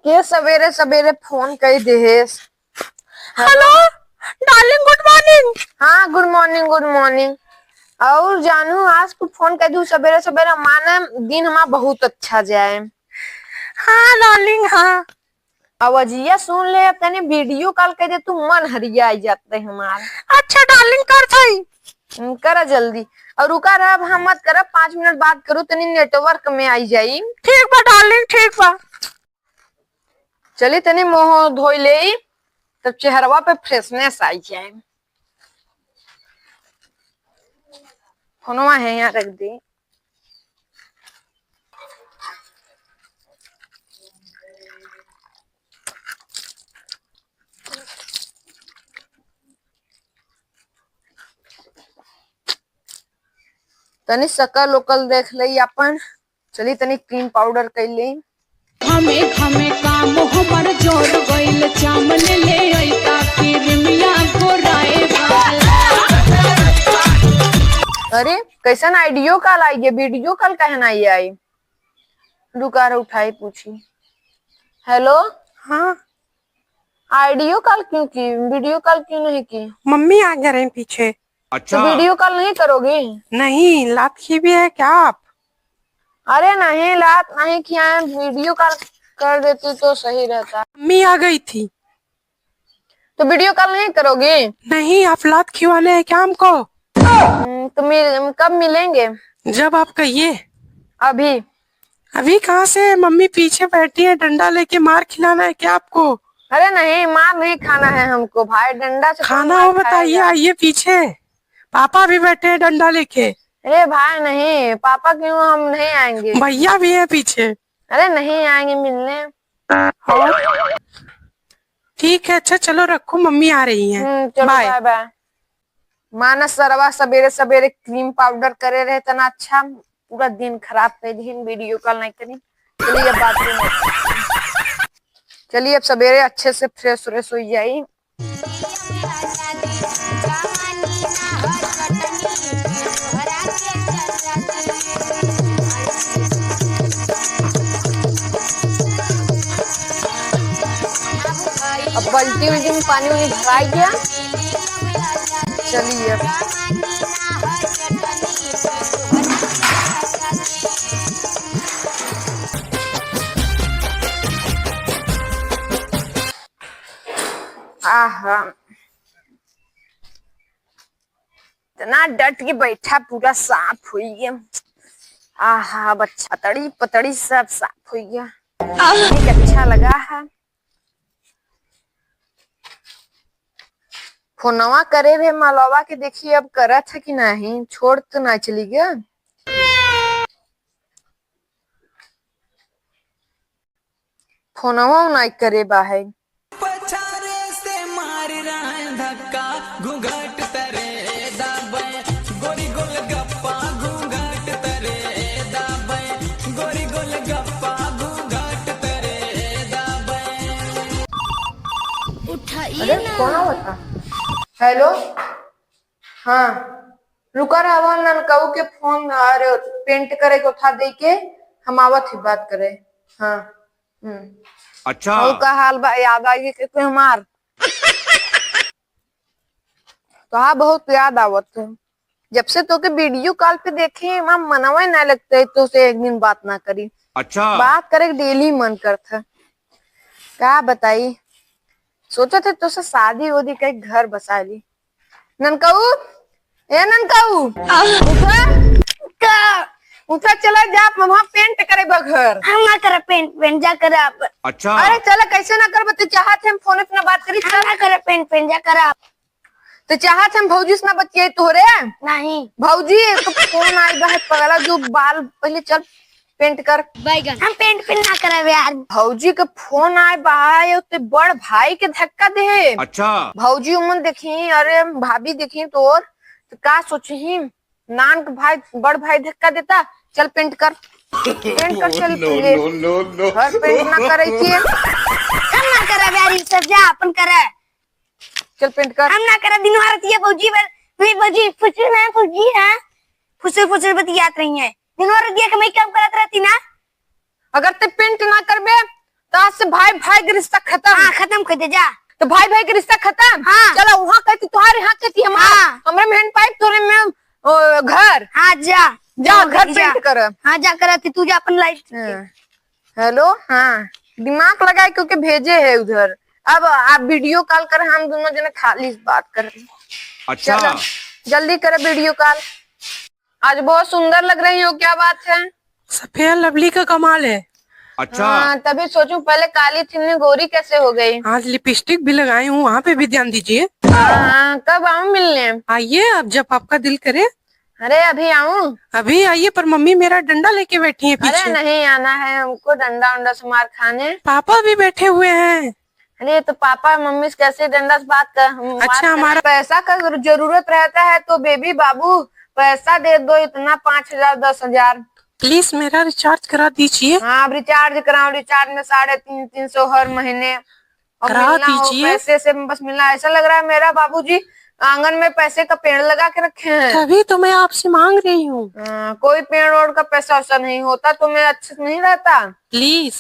के सवेरे सवेरे फोन कर दे। Hello darling, good morning. हाँ गुड मॉर्निंग गुड मॉर्निंग। और जानू आज को फोन कर दू सवेरे सवेरे, माने दिन हमारा बहुत अच्छा जाए। हाँ डार्लिंग हाँ। अवजिया सुन ले, तने वीडियो कॉल कर दे तू, मन हरिया जाते हमारा। अच्छा डार्लिंग कर थई। करा जल्दी। और रुका रहा, हम मत कर, 5 मिनट बात करो, तनी नेटवर्क में आई जाई। ठीक बा डार्लिंग, ठीक बा। चली तनी मुंह धोई ले, तब चेहरवा पे फ्रेशनेस आई जाए। फोनवा है यहाँ रख दी। तनी शकल उकल देख ले अपन। चली तनी क्रीम पाउडर कर ले। हमें काम हमर जोर गइल, चामन ले अइता क्रीमिया गोराए बाल। अरे कैसन आइडियो कॉल आई है, वीडियो कॉल कहन आई आई। रुका रहा, उठाई पूछी। हेलो हाँ आइडियो कॉल क्यों की, वीडियो कॉल क्यों नहीं की? मम्मी आ गए हैं पीछे। अच्छा तो वीडियो कॉल नहीं करोगे? नहीं, लात की भी है क्या आप? अरे नहीं लात नहीं खियाए, वीडियो कॉल कर देती तो सही रहता। मम्मी आ गई थी। तो वीडियो कॉल नहीं करोगे? नहीं, आप लात खिवाने हैं क्या हमको? तो कब मिलेंगे? जब आप कहिए। अभी? अभी कहाँ से, मम्मी पीछे बैठी है, डंडा लेके मार खिलाना है क्या आपको? अरे नहीं, मार नहीं खाना है हमको भाई, डंडा से खाना हो बताइए, आइए पीछे, पापा भी बैठे हैं डंडा लेके। अरे भाई नहीं, पापा क्यों, हम नहीं आएंगे। भैया भी है पीछे। अरे नहीं आएंगे मिलने। ठीक है, अच्छा चलो रखो, मम्मी आ रही हैं। चलो बाय बाय बाय। मानस सरवा सवेरे सवेरे क्रीम पाउडर करे रहे तना, अच्छा पूरा दिन खराब कर दिन, वीडियो कॉल नहीं करी। चलिए अब बात करें। चलिए अब सवेरे अच्छे से फ्रेश व्रेश हो जाई। अब बाल्टी उल्टी में पानी उनी भराई गया। चलिए अब आहा इतना डट के बैठा, पूरा साफ हो गया। आहा बच्चा पतड़ी पतड़ी सब साफ हो गया, अच्छा लगा है। फोनवा करे रहे मालवा के, देखिए अब करत है कि नहीं, छोड़ तो ना चली गया। फोनवा नहीं करे बा है। अरे कौन होता? हेलो हाँ रुका रहा, ननकऊ के फोन और पेंट करे को उठा दे के हम आवत ही बात करे। हाँ अच्छा और का हाल बा, याद आई के हमार तो हाँ बहुत याद आवत है। जब से तो के वीडियो कॉल पे देखे वहाँ मनवा ना लगता तो से एक दिन बात ना करी। अच्छा बात करे डेली मन करता। क्या बताई, सोचा थे तो से शादी वोदी का घर बसा ली। ननकाऊ ए ननकाऊ उठा चला जा, वहाँ पेंट करे घर। हम ना करे पेंट जा करे आप। अच्छा अरे चला कैसे ना कर, बता चाहत हम फोन पे ना बात करी। हम ना करे पेंट जा करे आप। तो चाहत हम भौजी से ना बतियाई तोरे। नहीं भौजी तो फोन आई बा पगला, जो बाल पहले चल पेंट कर। हम पेंट ना करे यार। भौजी के फोन आए बा, ते बड़ भाई के धक्का दे। अच्छा भौजी उमन देखी, अरे भाभी देखी तोर तो का सोची, नान के भाई बड़ भाई धक्का देता। चल पेंट कर पेंट कर। चल घर पेंट ना करे थी। हम ना करे यार, सब जा अपन करे। चल पेंट कर। हम ना करे, दिन भर दिया भौजी भौजी फुसुर ना भौजी हां फुसुर बतियात रही है दिन भर दिया के मैं काम करत रहती ना। अगर ते पेंट ना करबे तो आज से भाई भाई का रिश्ता खत्म। हाँ खत्म कर दे जा। तो भाई भाई का रिश्ता खत्म। हाँ। चलो वहाँ कहती तुम्हारे यहाँ कहती हमारा हाँ। हमरे में हैंड पाइप तोरे में घर हाँ जा जा घर पेंट कर। हाँ जा कर तू जा अपन लाइट। हेलो हाँ दिमाग लगाए क्योंकि भेजे है उधर। अब आप वीडियो कॉल कर हम दोनों जने खाली बात कर रहे हैं। अच्छा चलो जल्दी करे वीडियो कॉल। आज बहुत सुंदर लग रही हो क्या बात है। सफेद लवली का कमाल है। अच्छा हाँ तभी सोचूं पहले काली थी गोरी कैसे हो गई। आज लिपस्टिक भी लगाई हूँ, वहाँ पे भी ध्यान दीजिए। हाँ कब आऊँ मिलने। आइए अब जब आपका दिल करे। अरे अभी आऊँ। अभी आइए, पर मम्मी मेरा डंडा लेके बैठी है अरे पीछे। नहीं आना है हमको डंडा उंडा से मार खाने। पापा भी बैठे हुए हैं। अरे तो पापा मम्मी से कैसे डंडा से बात कर। अच्छा, हमारा पैसा का जरूरत रहता है तो बेबी बाबू पैसा दे दो इतना 5,000 10,000। प्लीज मेरा रिचार्ज करा दीजिए। हाँ अब रिचार्ज कराओ। रिचार्ज में 350 हर महीने और करा मिलना हो दीजिए। पैसे से बस मिलना। ऐसा लग रहा है मेरा बाबूजी आंगन में पैसे का पेड़ लगा के रखे हैं। तभी तो मैं आपसे मांग रही हूँ। कोई पेड़ ओड़ का पैसा वैसा नहीं होता तो मैं अच्छे से नहीं रहता। प्लीज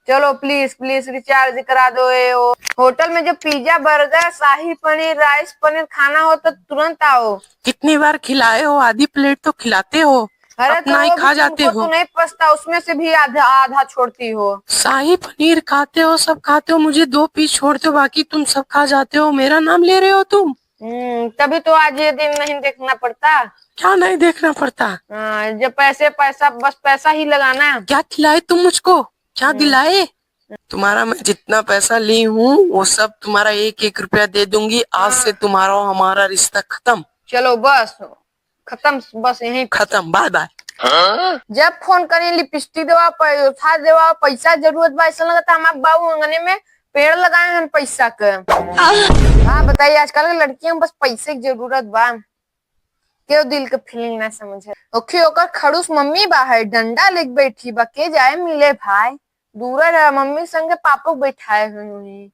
चलो प्लीज प्लीज रिचार्ज करा दो। होटल में जो पिज्जा बर्गर शाही पनीर राइस पनीर खाना हो तो तुरंत आओ। कितनी बार खिलाए हो, आधी प्लेट तो खिलाते हो। अरे अपना ही वो खा भी जाते तुमको हो। तो नहीं पछता उसमें से भी आधा आधा छोड़ती हो। शाही पनीर खाते हो, सब खाते हो, मुझे 2 पीस छोड़ते हो, बाकी तुम सब खा जाते हो। मेरा नाम ले रहे हो तुम। तभी तो आज ये दिन नहीं देखना पड़ता। क्या नहीं देखना पड़ता। जब पैसे पैसा बस पैसा ही लगाना है। क्या खिलाए तुम मुझको, क्या दिलाए। तुम्हारा मैं जितना पैसा ली हूँ वो सब तुम्हारा 1-1 रुपया दे दूंगी। आज से तुम्हारा और हमारा रिश्ता खत्म। चलो बस खत्म बस यही खत्म, बाय बाय। जब फोन करें लिपस्टिक देवा पैसा देवा पैसा जरूरत बा। ऐसा लगता है हमारे बाबू अंगने में पेड़ लगाए हैं पैसा का। हाँ बताइए आजकल की लड़कियों बस पैसे की जरूरत बा। क्यों दिल के फीलिंग ना समझे। ओके ओकर खड़ूस मम्मी बा है डंडा लेके बैठी बा के जाए मिले भाई। दूर रह मम्मी संगे पापा बैठाए हुए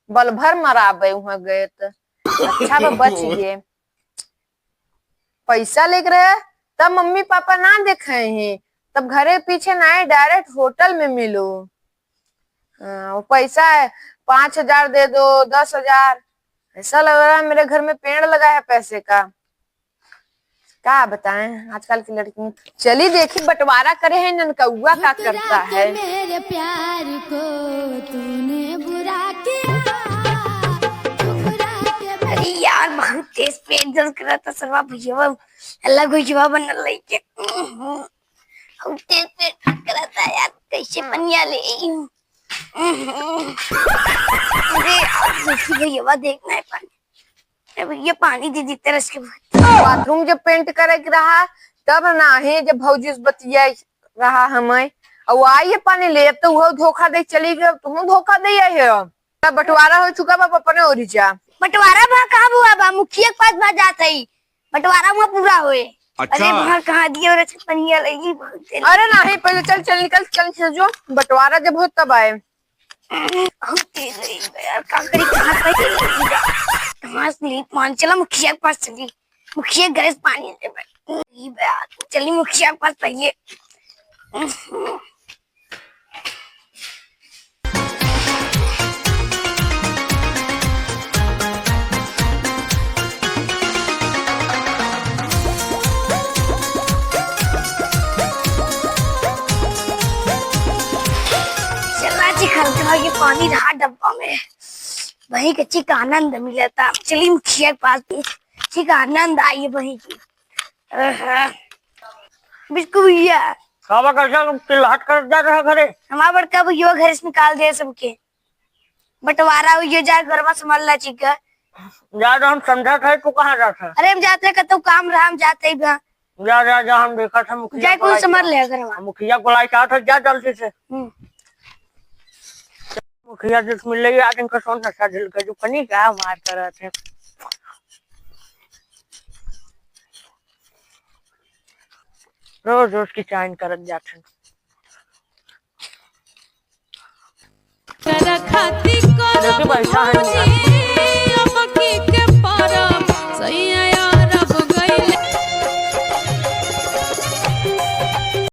बल भर मराबे वहां गए तो अच्छा बा बच गए। पैसा लेके रहे तब मम्मी पापा ना देखे हैं तब घरे पीछे ना आए डायरेक्ट होटल में मिलो। वो पैसा है 5,000 दे दो 10,000। ऐसा लग रहा है मेरे घर में पेड़ लगा है पैसे का। क्या बताएं आजकल की लड़की। चली देखी बंटवारा करे है ननकौआ का करता है। मेरे प्यार को तूने बुरा किया, अरे यार बहुत तेज पेट दर्द कर रहा था। सर्वा भैया अल्लाह भैया बनने लगे। बहुत तेज पेट दर्द कर रहा था यार कैसे बनिया ले। अरे भैया देखना है पानी। भैया पानी दे दी तेरे इसके बाद। बाथरूम जब पेंट करे के रहा तब ना है जब भौजी से बतिया रहा हमें और आइए पानी ले तो वो धोखा दे चली गई। तुम धोखा दे है तब बंटवारा हो चुका बा अपने ओरी जा। बंटवारा वहाँ कहाँ हुआ बा मुखिया के पास बात जाता ही बंटवारा वहाँ पूरा हुए। अच्छा। अरे वहाँ कहाँ दिया और अच्छा पनिया लगी बहुत तेज। अरे नहीं पहले चल चल निकल चल जो बंटवारा जब हो तब आए। बहुत तेज है यार काकड़ी कहाँ मान चला मुखिया के पास चली। मुखिया घर से पानी दे चली मुखिया के पास पहले। खलका के पानी रहा डब्बा में वही कच्ची का आनंद मिला था। चलिए मुखिया के पास अच्छी का आनंद आई वही की। बिल्कुल भैया कावा कैसा चिल्लाहट कर जा रहा घरे। हमारा बड़का भैया घर से निकाल दे सबके बंटवारा हुई जा घर में संभालना चाहिए। ज्यादा हम समझा था तू कहाँ जाता। अरे हम जाते कतो काम रहा हम जाते ही जा जा जा हम देखा था मुखिया जाए कोई संभाल ले घर में। मुखिया को लाई था जा जल्दी से। मुखिया जिस मिल रही आज इनका सोन नशा दिल का जो पनी क्या मार कर रहे थे। रोज रोज की चाइन करत जाते। कर खाती को देखिए भाई साहब